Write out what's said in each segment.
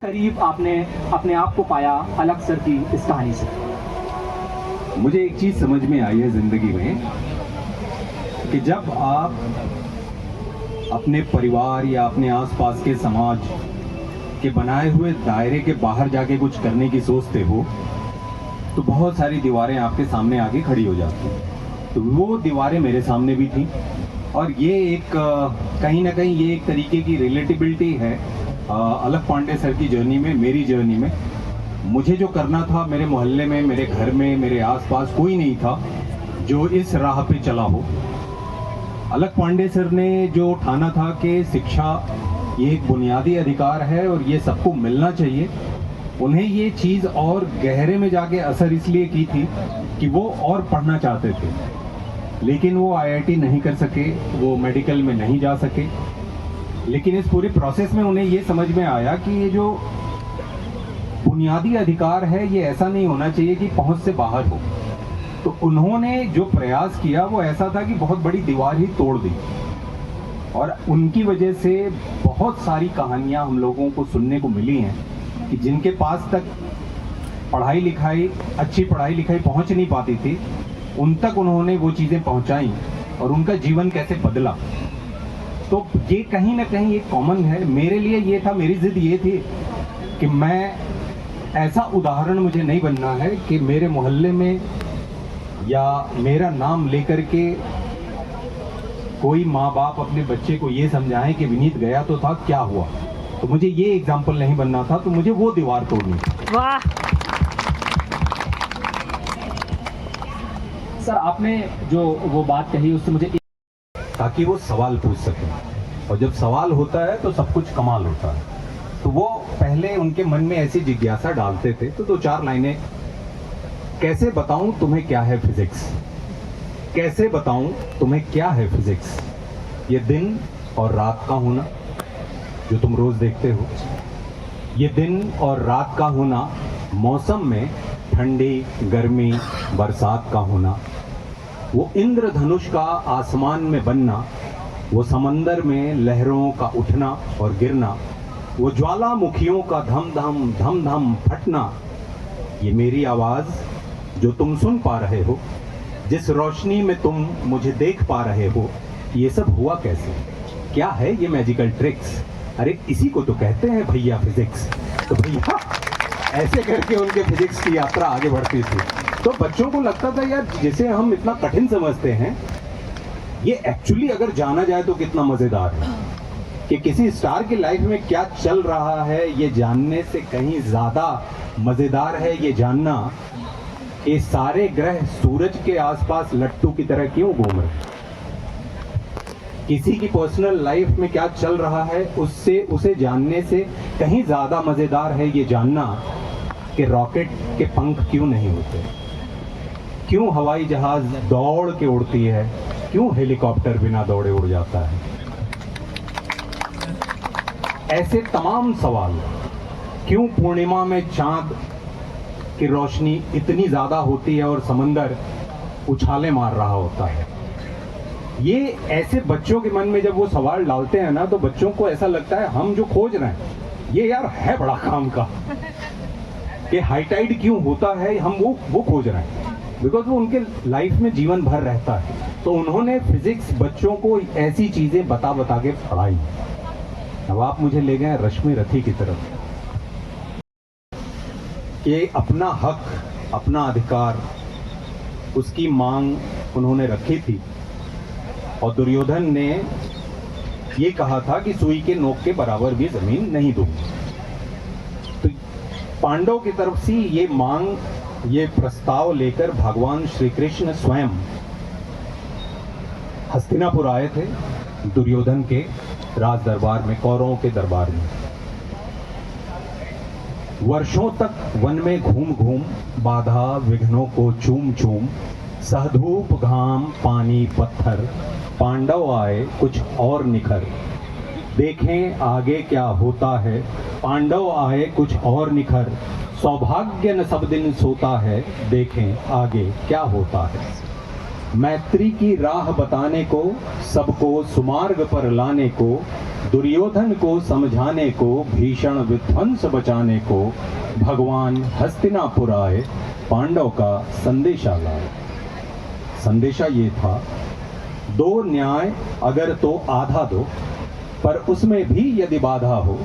करीब आपने अपने आप को पाया अलग सर की इस कहानी से? मुझे एक चीज समझ में आई है जिंदगी में कि जब आप अपने परिवार या अपने आसपास के समाज के बनाए हुए दायरे के बाहर जाके कुछ करने की सोचते हो तो बहुत सारी दीवारें आपके सामने आके खड़ी हो जाती हैं। तो वो दीवारें मेरे सामने भी थी और ये एक कहीं ना कहीं ये एक तरीके की रिलेटिबिलिटी है अलख पांडे सर की जर्नी में, मेरी जर्नी में। मुझे जो करना था, मेरे मोहल्ले में, मेरे घर में, मेरे आसपास कोई नहीं था जो इस राह पे चला हो। अलख पांडे सर ने जो ठाना था कि शिक्षा ये एक बुनियादी अधिकार है और ये सबको मिलना चाहिए, उन्हें ये चीज़ और गहरे में जाके असर इसलिए की थी कि वो और पढ़ना चाहते थे, लेकिन वो आईआईटी नहीं कर सके, वो मेडिकल में नहीं जा सके। लेकिन इस पूरे प्रोसेस में उन्हें ये समझ में आया कि ये जो बुनियादी अधिकार है ये ऐसा नहीं होना चाहिए कि पहुंच से बाहर हो। तो उन्होंने जो प्रयास किया वो ऐसा था कि बहुत बड़ी दीवार ही तोड़ दी और उनकी वजह से बहुत सारी कहानियां हम लोगों को सुनने को मिली हैं कि जिनके पास तक अच्छी पढ़ाई लिखाई पहुंच नहीं पाती थी, उन तक उन्होंने वो चीज़ें पहुंचाई और उनका जीवन कैसे बदला। तो ये कहीं ना कहीं एक कॉमन है। मेरे लिए ये था, मेरी जिद ये थी कि मैं ऐसा उदाहरण मुझे नहीं बनना है कि मेरे मोहल्ले में या मेरा नाम लेकर के कोई माँ बाप अपने बच्चे को ये समझाएं कि विनीत गया तो था, क्या हुआ। तो मुझे ये एग्जाम्पल नहीं बनना था, तो मुझे वो दीवार तोड़नी थी। वाह सर, आपने जो वो बात कही उससे मुझे ताकि वो सवाल पूछ सके, और जब सवाल होता है तो सब कुछ कमाल होता है। तो वो पहले उनके मन में ऐसी जिज्ञासा डालते थे। तो 2-4 लाइनें, कैसे बताऊं तुम्हें क्या है फिजिक्स, कैसे बताऊं तुम्हें क्या है फिजिक्स, ये दिन और रात का होना जो तुम रोज देखते हो, ये दिन और रात का होना, मौसम में ठंडी गर्मी बरसात का होना, वो इंद्रधनुष का आसमान में बनना, वो समंदर में लहरों का उठना और गिरना, वो ज्वालामुखियों का धम धम धम धम फटना, ये मेरी आवाज़ जो तुम सुन पा रहे हो, जिस रोशनी में तुम मुझे देख पा रहे हो, ये सब हुआ कैसे, क्या है ये मैजिकल ट्रिक्स, अरे इसी को तो कहते हैं भैया फिजिक्स। तो भैया ऐसे करके उनके फिजिक्स की यात्रा आगे बढ़ती थी। तो बच्चों को लगता था यार जिसे हम इतना कठिन समझते हैं, ये एक्चुअली अगर जाना जाए तो कितना मजेदार है कि किसी स्टार की लाइफ में क्या चल रहा है, ये जानने से कहीं ज्यादा मजेदार है ये जानना कि सारे ग्रह सूरज के आसपास लट्टू की तरह क्यों घूम रहे हैं। किसी की पर्सनल लाइफ में क्या चल रहा है उसे जानने से कहीं ज्यादा मजेदार है ये जानना कि रॉकेट के पंख क्यों नहीं होते, क्यों हवाई जहाज दौड़ के उड़ती है, क्यों हेलीकॉप्टर बिना दौड़े उड़ जाता है। ऐसे तमाम सवाल, क्यों पूर्णिमा में चांद की रोशनी इतनी ज्यादा होती है और समंदर उछाले मार रहा होता है। ये ऐसे बच्चों के मन में जब वो सवाल डालते हैं ना, तो बच्चों को ऐसा लगता है हम जो खोज रहे हैं ये यार है बड़ा काम का, कि हाई टाइड क्यों होता है, हम वो खोज रहे हैं, बिकॉज वो उनके लाइफ में जीवन भर रहता है। तो उन्होंने फिजिक्स बच्चों को ऐसी चीजें बता बता के पढ़ाई। अब आप मुझे ले गए रश्मि रथी की तरफ, कि अपना हक, अपना अधिकार, उसकी मांग उन्होंने रखी थी। और दुर्योधन ने ये कहा था कि सुई के नोक के बराबर भी जमीन नहीं दूंगा। तो पांडव की तरफ से ये मांग, ये प्रस्ताव लेकर भगवान श्री कृष्ण स्वयं हस्तिनापुर आए थे, दुर्योधन के राज दरबार में, कौरवों के दरबार में। वर्षों तक वन में घूम घूम, बाधा विघ्नों को चूम चूम, सहधूप घाम पानी पत्थर, पांडव आए कुछ और निखर, देखें आगे क्या होता है, पांडव आए कुछ और निखर, सौभाग्य न सब दिन सोता है, देखें आगे क्या होता है। मैत्री की राह बताने को, सबको सुमार्ग पर लाने को, दुर्योधन को समझाने को, भीषण विध्वंस बचाने को भगवान हस्तिनापुर आए, पांडव का संदेशा लाए। संदेशा ये था, दो न्याय अगर तो आधा दो, पर उसमें भी यदि बाधा हो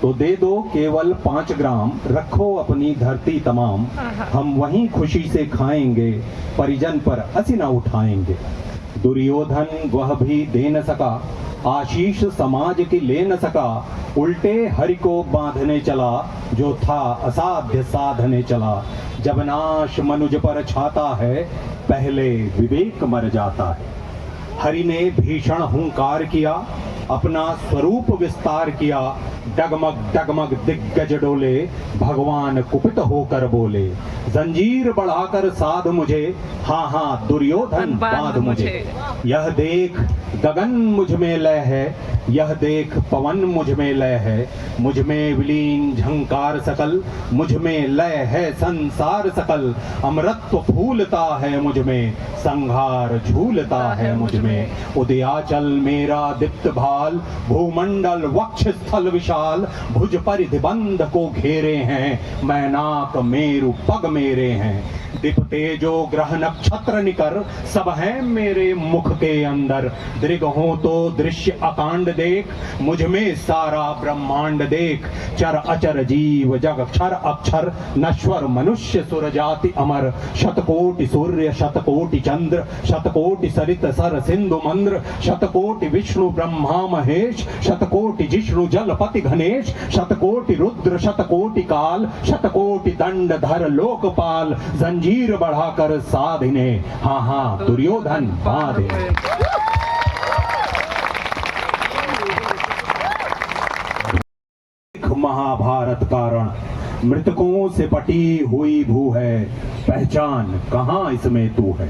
तो दे दो केवल 5 ग्राम, रखो अपनी धरती तमाम, हम वहीं खुशी से खाएंगे, परिजन पर हंसी न उठाएंगे। दुर्योधन वह भी दे न सका, आशीष समाज की ले न सका, उल्टे हरि को बांधने चला, जो था असाध्य साधने चला। जब नाश मनुज पर छाता है, पहले विवेक मर जाता है। हरि ने भीषण हुंकार किया, अपना स्वरूप विस्तार किया, डगमग डगमग दिग्गज डोले, भगवान कुपित होकर बोले, जंजीर बढ़ाकर साध मुझे, हाँ हाँ दुर्योधन बांध मुझे। यह देख गगन मुझ में लय है, यह देख पवन मुझ में लय है, मुझ में विलीन झंकार सकल, मुझ में लय है संसार सकल। अमृतत्व फूलता है मुझ में, संहार झूलता है मुझ में। उदयाचल मेरा दीप्त भाल, भूमंडल वक्ष स्थल विशाल, भुज परिधि बंध को घेरे हैं, मैनाक मेरु पग मेरे हैं। दीप तेजो ग्रह नक्षत्र निकर, सब हैं मेरे मुख के अंदर। दृग हो तो दृश्य अकांड देख, मुझ में सारा ब्रह्मांड देख। चर अचर जीव जग क्षर अक्षर, नश्वर मनुष्य सुर जाति अमर। शतकोटि सूर्य शतकोटि चंद्र, शतकोटि सरित सर सिंधु मंद्र। शतकोटि विष्णु ब्रह्मा महेश, शतकोटि जिष्णु जलपति घनेश। शतकोटि रुद्र शतकोटि काल, शतकोटि दंड धर लोकपाल। जंजीर बढ़ाकर साधिने, हाँ हाँ दुर्योधन बांधे। महाभारत कारण, मृतकों से पटी हुई भू है, पहचान कहाँ इसमें तू है।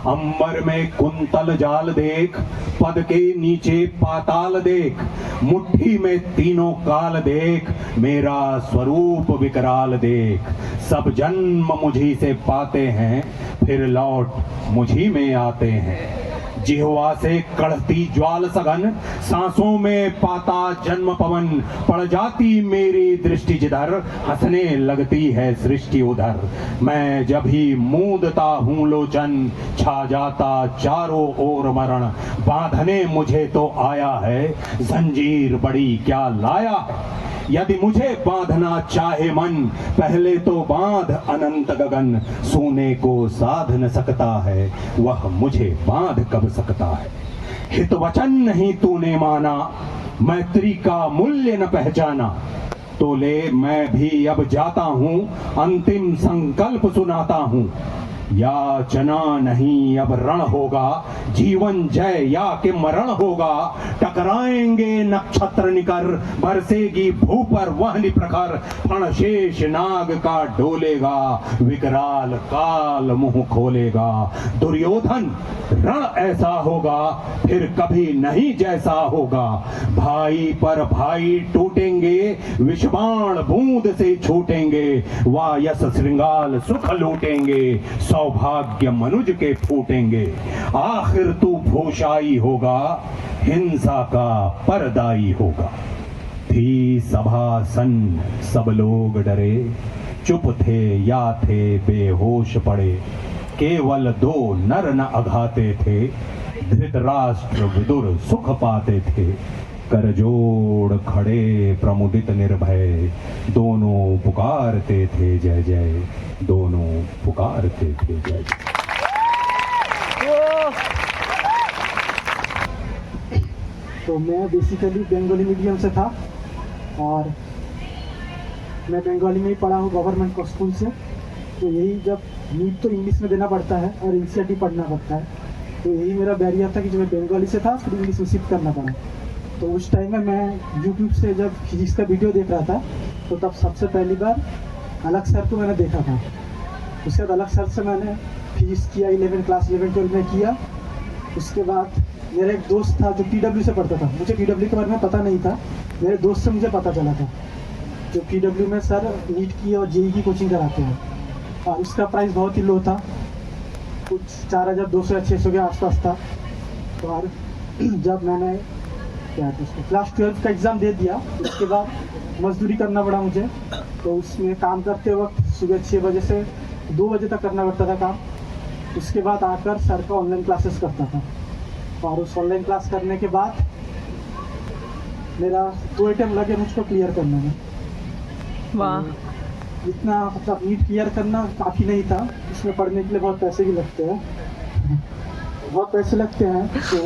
अंबर में कुंतल जाल देख, पद के नीचे पाताल देख। मुट्ठी में तीनों काल देख, मेरा स्वरूप विकराल देख। सब जन्म मुझी से पाते हैं, फिर लौट मुझी में आते हैं। जिह्वा से कढ़ती ज्वाल सघन, सांसों में पाता जन्म पवन। पड़ जाती मेरी दृष्टि जिधर, हंसने लगती है सृष्टि उधर। मैं जब ही मूंदता हूँ लोचन, छा जाता चारों ओर मरण। बांधने मुझे तो आया है, जंजीर बड़ी क्या लाया है। यदि मुझे बांधना चाहे मन, पहले तो बांध अनंत गगन। सोने को साध न सकता है, वह मुझे बांध कब सकता है। हित वचन नहीं तूने माना, मैत्री का मूल्य न पहचाना। तो ले मैं भी अब जाता हूँ, अंतिम संकल्प सुनाता हूँ। याचना नहीं अब रण होगा, जीवन जय या के मरण होगा। टकराएंगे नक्षत्र निकर, बरसेगी भू पर वहनी प्रखर। फण शेष नाग का डोलेगा, विकराल काल मुंह खोलेगा। दुर्योधन रण ऐसा होगा, फिर कभी नहीं जैसा होगा। भाई पर भाई टूटेंगे, विषबाण बूंद से छूटेंगे। वायस श्रृंगाल सुख लूटेंगे, सौभाग्य मनुज के फूटेंगे। आखिर तू भूषाई होगा, हिंसा का परदाई होगा। थी सभा सन्न, सब लोग डरे, चुप थे या थे बेहोश पड़े। केवल 2 नर न अघाते थे, धृतराष्ट्र विदुर सुख पाते थे। करजोड़ खड़े प्रमुदित निर्भय, दोनों पुकारते थे जय जय। दोनों पुकारते थे जय जय। तो मैं बेसिकली बंगाली मीडियम से था और मैं बंगाली में ही पढ़ा हूँ गवर्नमेंट स्कूल से। तो यही जब नीट तो इंग्लिश में देना पड़ता है और एनसीईआरटी पढ़ना पड़ता है, तो यही मेरा बैरियर था कि जो मैं बंगाली से था फिर इंग्लिश में शिफ्ट करना पड़ा। तो उस टाइम में मैं यूट्यूब से जब फिजिक्स का वीडियो देख रहा था, तो तब सबसे पहली बार अलग सर को मैंने देखा था। उसके बाद अलग सर से मैंने फिजिक्स किया, 11 क्लास 11-12 में किया। उसके बाद मेरा एक दोस्त था जो PW से पढ़ता था। मुझे PW के बारे में पता नहीं था, मेरे दोस्त से मुझे पता चला था। जो PW में सर नीट की और JEE की कोचिंग कराते हैं और उसका प्राइस बहुत ही लो था। कुछ 4200 या 600 के आसपास था। और जब मैंने क्या था उसको क्लास 12 का एग्ज़ाम दे दिया, उसके बाद मजदूरी करना पड़ा मुझे। तो उसमें काम करते वक्त सुबह 6 बजे से 2 बजे तक करना पड़ता था काम। उसके बाद आकर सर का ऑनलाइन क्लासेस करता था, और उस ऑनलाइन क्लास करने के बाद मेरा 2 अटेम्प्ट लगे मुझको क्लियर करने में। वाह। इतना मतलब नीट क्लियर करना काफ़ी नहीं था, इसमें पढ़ने के लिए बहुत पैसे भी लगते हैं, बहुत पैसे लगते हैं। तो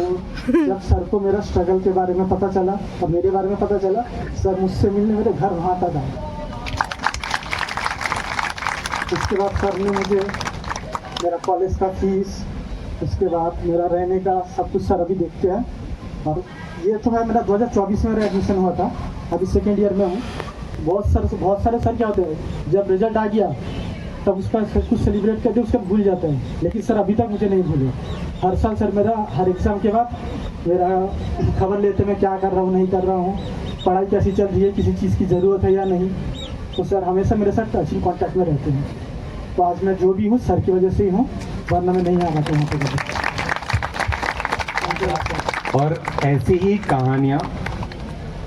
जब सर को मेरा स्ट्रगल के बारे में पता चला और मेरे बारे में पता चला, सर मुझसे मिलने मेरे घर वहाँ तक आए। उसके बाद सर ने मुझे मेरा कॉलेज का फीस, उसके बाद मेरा रहने का सब कुछ सर अभी देखते हैं। और ये तो है मेरा 2024 में मेरा एडमिशन हुआ था, अभी सेकेंड ईयर में हूँ। बहुत सारे सर क्या होते हैं, जब रिजल्ट आ गया तब उसका कुछ सेलिब्रेट करते उसका भूल जाते हैं, लेकिन सर अभी तक मुझे नहीं भूले। हर साल सर मेरा हर एग्ज़ाम के बाद मेरा खबर लेते मैं क्या कर रहा हूँ, नहीं कर रहा हूँ, पढ़ाई कैसी चल रही है, किसी चीज़ की ज़रूरत है या नहीं। तो सर हमेशा मेरे साथ टचिंग कॉन्टैक्ट में रहते हैं। तो आज मैं जो भी हूँ सर की वजह से ही हूँ, वरना मैं नहीं आ पाता वहाँ पर। और ऐसी ही कहानियाँ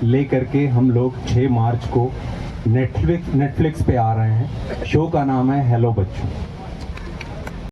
लेकर के हम लोग 6 मार्च को नेटफ्लिक्स पे आ रहे हैं। शो का नाम है हेलो बच्चों।